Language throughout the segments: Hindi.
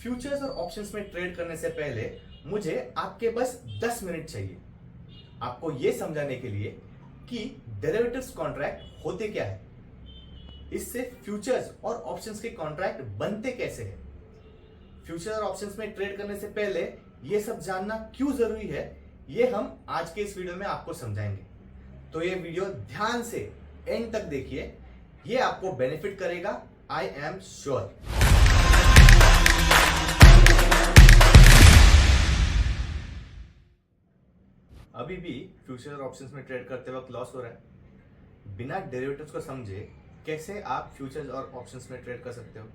फ्यूचर्स और ऑप्शंस में ट्रेड करने से पहले मुझे आपके बस 10 मिनट चाहिए आपको यह समझाने के लिए कि डेरिवेटिव्स कॉन्ट्रैक्ट होते क्या है, इससे फ्यूचर्स और ऑप्शंस के कॉन्ट्रैक्ट बनते कैसे हैं। फ्यूचर और ऑप्शंस में ट्रेड करने से पहले यह सब जानना क्यों जरूरी है, यह हम आज के इस वीडियो में आपको समझाएंगे। तो यह वीडियो ध्यान से एंड तक देखिए, यह आपको बेनिफिट करेगा, आई एम श्योर। अभी भी फ्यूचर और ऑप्शंस में ट्रेड करते वक्त लॉस हो रहा है। बिना डेरिवेटिव्स को समझे कैसे आप फ्यूचर्स और ऑप्शंस में ट्रेड कर सकते हो।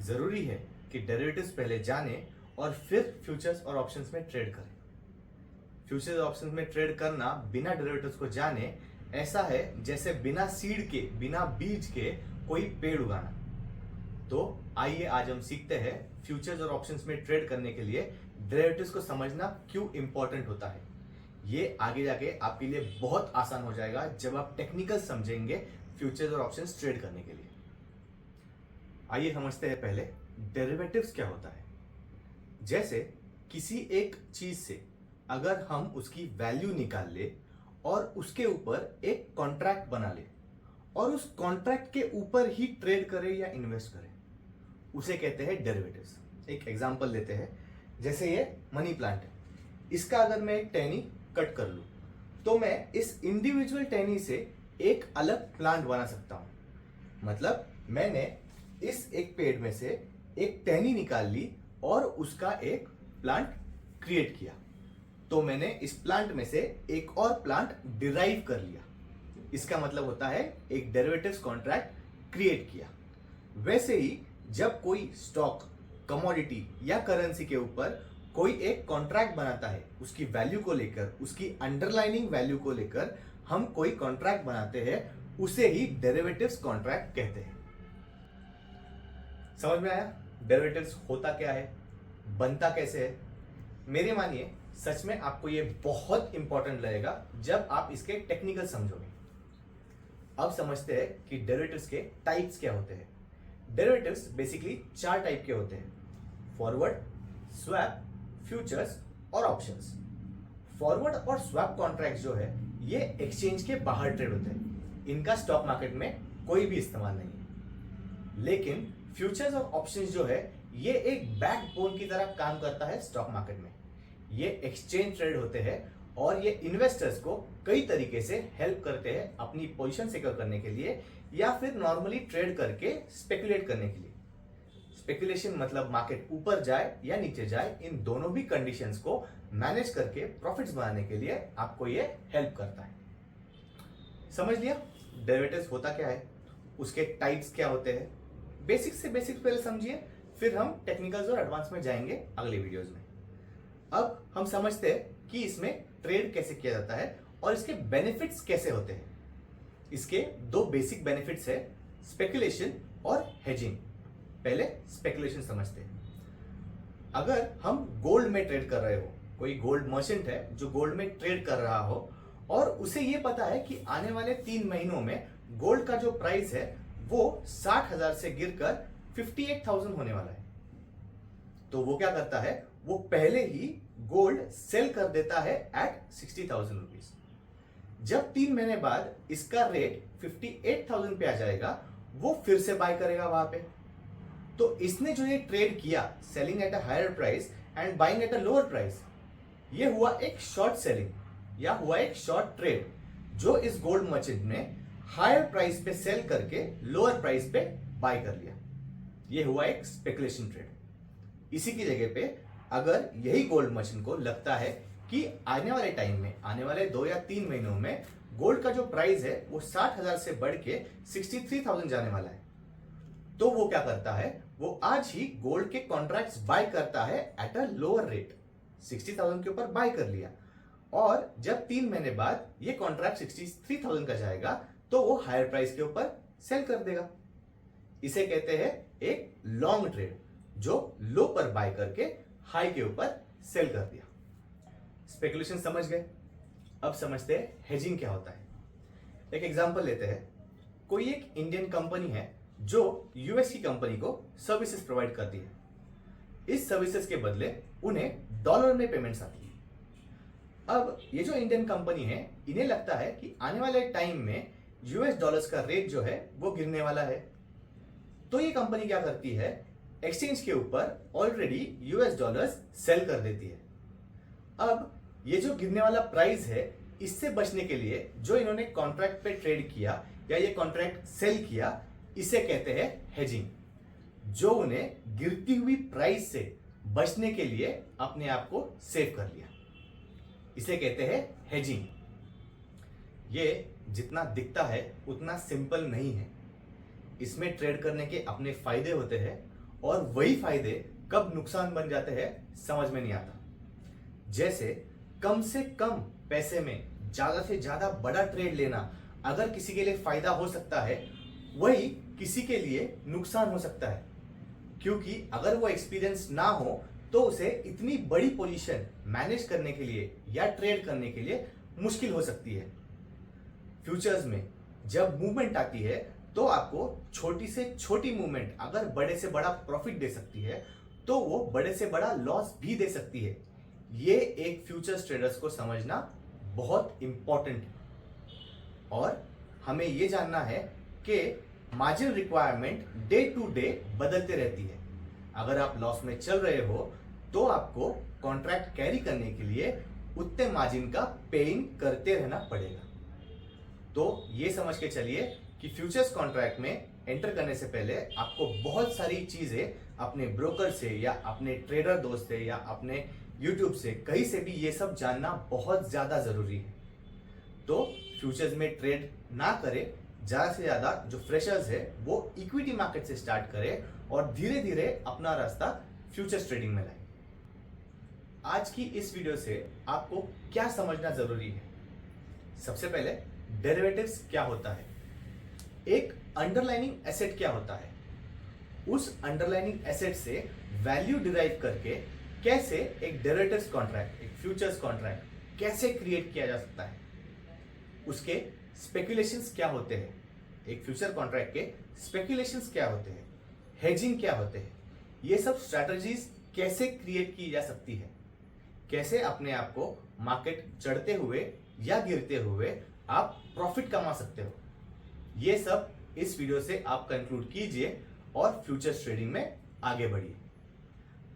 जरूरी है कि डेरिवेटिव्स पहले जाने और फिर फ्यूचर्स और ऑप्शंस में ट्रेड करें। फ्यूचर्स और ऑप्शंस में ट्रेड करना बिना डेरिवेटिव्स को जाने ऐसा है जैसे बिना सीड के, बिना बीज के कोई पेड़ उगाना। तो आइए आज हम सीखते हैं फ्यूचर्स और ऑप्शंस में ट्रेड करने के लिए डेरिवेटिव्स को समझना क्यों इंपॉर्टेंट होता है। ये आगे जाके आपके लिए बहुत आसान हो जाएगा जब आप टेक्निकल समझेंगे फ्यूचर्स और ऑप्शंस ट्रेड करने के लिए। आइए समझते हैं पहले डेरिवेटिव्स क्या होता है। जैसे किसी एक चीज से अगर हम उसकी वैल्यू निकाल ले और उसके ऊपर एक कॉन्ट्रैक्ट बना ले और उस कॉन्ट्रैक्ट के ऊपर ही ट्रेड करें या इन्वेस्ट करें, उसे कहते हैं डेरिवेटिव्स। एक एग्जांपल लेते हैं, जैसे ये मनी प्लांट है। इसका अगर मैं एक टहनी कट कर लूं तो मैं इस इंडिविजुअल टहनी से एक अलग प्लांट बना सकता हूं। मतलब मैंने इस एक पेड़ में से एक टहनी निकाल ली और उसका एक प्लांट क्रिएट किया, तो मैंने इस प्लांट में से एक और प्लांट डिराइव कर लिया। इसका मतलब होता है एक डेरिवेटिव्स कॉन्ट्रैक्ट क्रिएट किया। वैसे ही जब कोई स्टॉक, कमोडिटी या करेंसी के ऊपर कोई एक कॉन्ट्रैक्ट बनाता है, उसकी वैल्यू को लेकर, उसकी अंडरलाइनिंग वैल्यू को लेकर हम कोई कॉन्ट्रैक्ट बनाते हैं, उसे ही डेरिवेटिव्स कॉन्ट्रैक्ट कहते हैं। समझ में आया डेरिवेटिव्स होता क्या है, बनता कैसे है। मेरे मानिए सच में आपको यह बहुत इंपॉर्टेंट लगेगा जब आप इसके टेक्निकल समझोगे। अब समझते हैं कि डेरिवेटिव्स के टाइप्स क्या होते हैं। डेरिवेटिव्स बेसिकली 4 टाइप के होते हैं: फॉरवर्ड, स्वैप, फ्यूचर्स और ऑप्शंस। फॉरवर्ड और स्वैप कॉन्ट्रैक्ट जो है ये एक्सचेंज के बाहर ट्रेड होते हैं, इनका स्टॉक मार्केट में कोई भी इस्तेमाल नहीं है। लेकिन फ्यूचर्स और ऑप्शंस जो है ये एक बैकबोन की तरह काम करता है स्टॉक मार्केट में। ये एक्सचेंज ट्रेड होते हैं और ये इन्वेस्टर्स को कई तरीके से हेल्प करते हैं अपनी पोजीशन सिक्योर करने के लिए या फिर नॉर्मली ट्रेड करके स्पेकुलेट करने के लिए। स्पेकुलेशन मतलब मार्केट ऊपर जाए या नीचे जाए, इन दोनों भी कंडीशंस को मैनेज करके प्रॉफिट्स बनाने के लिए आपको ये हेल्प करता है। समझ लिया डेरिवेटिव्स होता क्या है, उसके टाइप्स क्या होते हैं। बेसिक से बेसिक पहले समझिए, फिर हम टेक्निकल्स और एडवांस में जाएंगे अगले वीडियोस में। अब हम समझते हैं कि इसमें ट्रेड कैसे किया जाता है और इसके बेनिफिट्स कैसे होते हैं। इसके 2 बेसिक बेनिफिट्स है, स्पेकुलेशन और हेजिंग। पहले स्पेकुलेशन समझते हैं। अगर हम गोल्ड में ट्रेड कर रहे हो, कोई गोल्ड मर्चेंट है जो गोल्ड में ट्रेड कर रहा हो और उसे ये पता है कि आने वाले 3 महीनों में गोल्ड का जो प्राइस है वो 60,000 से गिरकर 58,000 होने वाला है, तो वो क्या करता है, वो पहले ही गोल्ड सेल कर देता है एट 60,000 रुपीज। जब 3 महीने बाद इसका रेट 58,000 पे आ जाएगा, वो फिर से बाय करेगा वहां पे। तो इसने जो ये ट्रेड किया, selling at a higher price and buying at a lower price, ये हुआ एक शॉर्ट सेलिंग या हुआ एक शॉर्ट ट्रेड, जो इस गोल्ड मर्चेंट ने हायर प्राइस पे सेल करके लोअर प्राइस पे बाय कर लिया। ये हुआ एक स्पेकुलेशन ट्रेड। इसी की जगह पे अगर यही गोल्ड मर्चेंट को लगता है कि आने वाले टाइम में, आने वाले 2 या 3 महीनों में गोल्ड का जो प्राइस है वो 60,000 से बढ़ के 63,000 जाने वाला है, तो वो क्या करता है, वो आज ही गोल्ड के कॉन्ट्रैक्ट्स बाय करता है एट अ लोअर रेट। 60,000 के ऊपर बाय कर लिया और जब 3 महीने बाद ये कॉन्ट्रैक्ट 63,000 का जाएगा तो वो हायर प्राइस के ऊपर सेल कर देगा। इसे कहते हैं एक लॉन्ग ट्रेड, जो लो पर बाय करके हाई के ऊपर सेल कर दिया। स्पेकुलेशन समझ गए। अब समझते हैं हेजिंग क्या होता है। एक एग्जांपल लेते हैं। कोई एक इंडियन कंपनी है जो यूएस की कंपनी को सर्विसेज प्रोवाइड करती है। इस सर्विसेज के बदले उन्हें डॉलर में पेमेंट्स आती है। अब ये जो इंडियन कंपनी है, इन्हें लगता है कि आने वाले टाइम में यूएस डॉलर्स का रेट जो है वो गिरने वाला है। तो ये कंपनी क्या करती है, एक्सचेंज के ऊपर ऑलरेडी यूएस डॉलर्स सेल कर देती है। अब ये जो गिरने वाला प्राइस है, इससे बचने के लिए जो इन्होंने कॉन्ट्रैक्ट पे ट्रेड किया या ये कॉन्ट्रैक्ट सेल किया, इसे कहते हैं हेजिंग, जो उन्हें गिरती हुई प्राइस से बचने के लिए अपने आप को सेव कर लिया। इसे कहते हैं हेजिंग। ये जितना दिखता है उतना सिंपल नहीं है। इसमें ट्रेड करने के अपने फायदे होते हैं और वही फायदे कब नुकसान बन जाते हैं समझ में नहीं आता। जैसे कम से कम पैसे में ज्यादा से ज्यादा बड़ा ट्रेड लेना अगर किसी के लिए फायदा हो सकता है, वही किसी के लिए नुकसान हो सकता है, क्योंकि अगर वो एक्सपीरियंस ना हो तो उसे इतनी बड़ी पोजीशन मैनेज करने के लिए या ट्रेड करने के लिए मुश्किल हो सकती है। फ्यूचर्स में जब मूवमेंट आती है तो आपको छोटी से छोटी मूवमेंट अगर बड़े से बड़ा प्रॉफिट दे सकती है, तो वो बड़े से बड़ा लॉस भी दे सकती है। ये एक फ्यूचर्स ट्रेडर्स को समझना बहुत इंपॉर्टेंट है। और हमें ये जानना है कि margin requirement day to day बदलते रहती है। अगर आप लॉस में चल रहे हो तो आपको कॉन्ट्रैक्ट कैरी करने के लिए उतने मार्जिन का पेइंग करते रहना पड़ेगा। तो ये समझ के चलिए कि फ्यूचर्स कॉन्ट्रैक्ट में एंटर करने से पहले आपको बहुत सारी चीजें अपने ब्रोकर से या अपने ट्रेडर दोस्त से या अपने यूट्यूब से कहीं से भी ये सब जानना बहुत ज्यादा जरूरी है। तो फ्यूचर्स में ट्रेड ना करें, ज्यादा से ज्यादा जो फ्रेशर्स है वो इक्विटी मार्केट से स्टार्ट करें और धीरे धीरे अपना रास्ता फ्यूचर्स ट्रेडिंग में लाएं। आज की इस वीडियो से आपको क्या समझना जरूरी है? सबसे पहले डेरिवेटिव्स क्या होता है, एक अंडरलाइनिंग एसेट क्या होता है, उस अंडरलाइनिंग एसेट से वैल्यू डिराइव करके कैसे एक डेरिवेटिव्स कॉन्ट्रैक्ट, एक फ्यूचर्स कॉन्ट्रैक्ट कैसे क्रिएट किया जा सकता है, उसके स्पेकुलेशंस क्या होते हैं, एक फ्यूचर कॉन्ट्रैक्ट के स्पेकुलेशंस क्या होते हैं, हेजिंग क्या होते हैं, ये सब स्ट्रैटेजीज कैसे क्रिएट की जा सकती है, कैसे अपने आप को मार्केट चढ़ते हुए या गिरते हुए आप प्रॉफिट कमा सकते हो, ये सब इस वीडियो से आप कंक्लूड कीजिए और फ्यूचर्स ट्रेडिंग में आगे बढ़िए।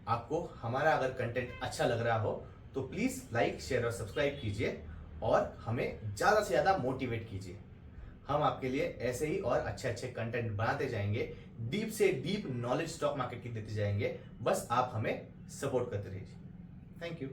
आपको हमारा अगर कंटेंट अच्छा लग रहा हो तो प्लीज लाइक, शेयर और सब्सक्राइब कीजिए और हमें ज्यादा से ज्यादा मोटिवेट कीजिए। हम आपके लिए ऐसे ही और अच्छे अच्छे कंटेंट बनाते जाएंगे, डीप से डीप नॉलेज स्टॉक मार्केट की देते जाएंगे। बस आप हमें सपोर्ट करते रहिए। Thank you.